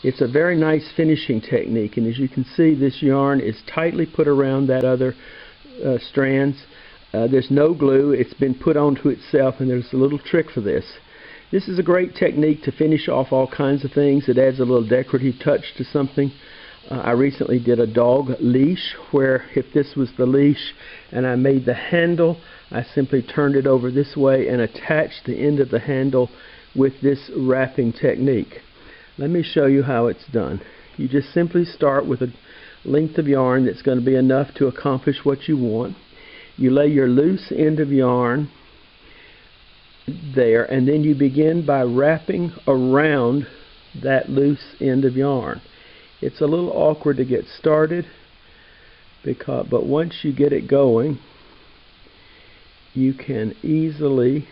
It's a very nice finishing technique, and as you can see, this yarn is tightly put around that other strands. There's no glue. It's been put onto itself, and there's a little trick for this. This is a great technique to finish off all kinds of things. It adds a little decorative touch to something. I recently did a dog leash where if this was the leash and I made the handle, I simply turned it over this way and attached the end of the handle with this wrapping technique. Let me show you how it's done. You just simply start with a length of yarn that's going to be enough to accomplish what you want. You lay your loose end of yarn there, and then you begin by wrapping around that loose end of yarn. It's a little awkward to get started, but once you get it going, you can easily,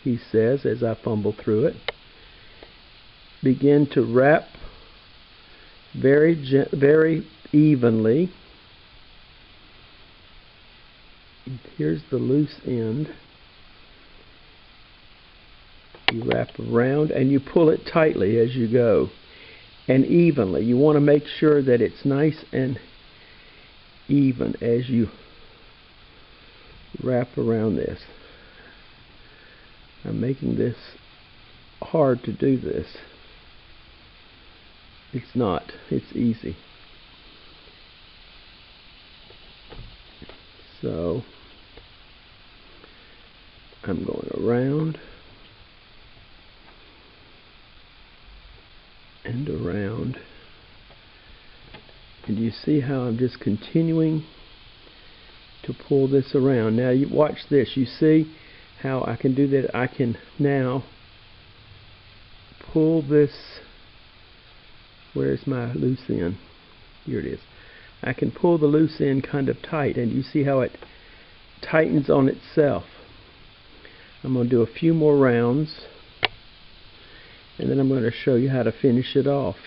he says as I fumble through it, begin to wrap very evenly. Here's the loose end. You wrap around and you pull it tightly as you go, and evenly. You want to make sure that it's nice and even as you wrap around this. I'm making this hard to do this. It's not. It's easy. So I'm going around and around, and you see how I'm just continuing to pull this around. Now you watch this. You see how I can do that. I can now pull this. Where's my loose end? Here it is. I can pull the loose end kind of tight, and you see how it tightens on itself. I'm going to do a few more rounds, and then I'm going to show you how to finish it off.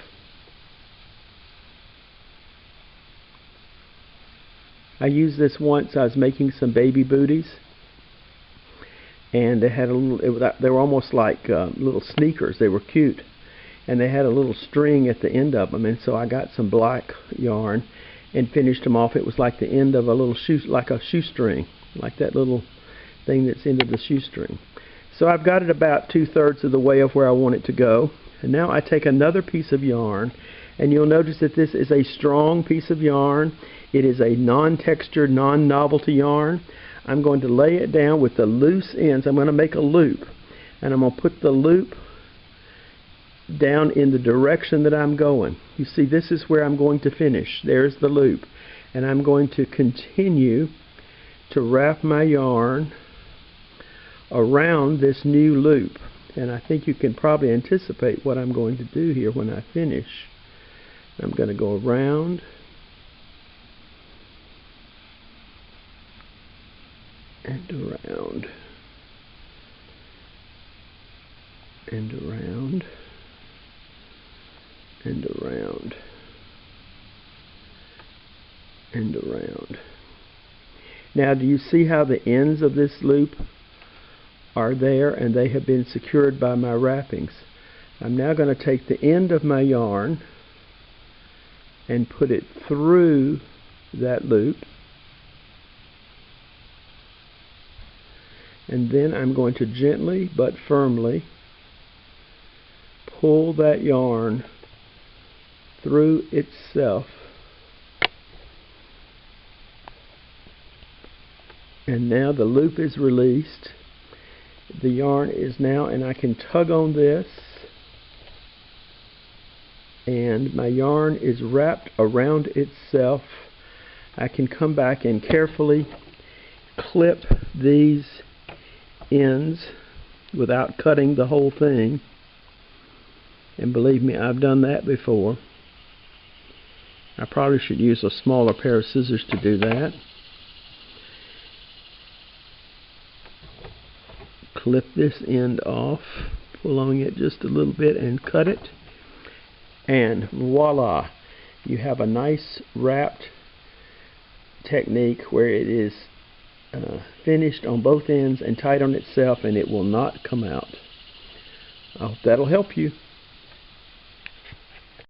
I used this once. I was making some baby booties, and they had a little. They were almost like little sneakers. They were cute, and they had a little string at the end of them. And so I got some black yarn and finished them off. It was like the end of a little shoe, like a shoestring, like that little thing that's into the shoestring. So I've got it about 2/3 of the way of where I want it to go. And now I take another piece of yarn, and you'll notice that this is a strong piece of yarn. It is a non-textured, non-novelty yarn. I'm going to lay it down with the loose ends. I'm going to make a loop, and I'm going to put the loop down in the direction that I'm going. You see, this is where I'm going to finish. There's the loop, and I'm going to continue to wrap my yarn around this new loop, and I think you can probably anticipate what I'm going to do here when I finish. I'm going to go around and around and around and around and around. Now, do you see how the ends of this loop are there, and they have been secured by my wrappings? I'm now going to take the end of my yarn and put it through that loop, and then I'm going to gently but firmly pull that yarn through itself, and now the loop is released. The yarn is now, and I can tug on this, and my yarn is wrapped around itself. I can come back and carefully clip these ends without cutting the whole thing, and believe me, I've done that before. I probably should use a smaller pair of scissors to do that. Clip this end off, pulling it just a little bit, and cut it, and voila, you have a nice wrapped technique where it is finished on both ends and tight on itself, and it will not come out. I hope that'll help you.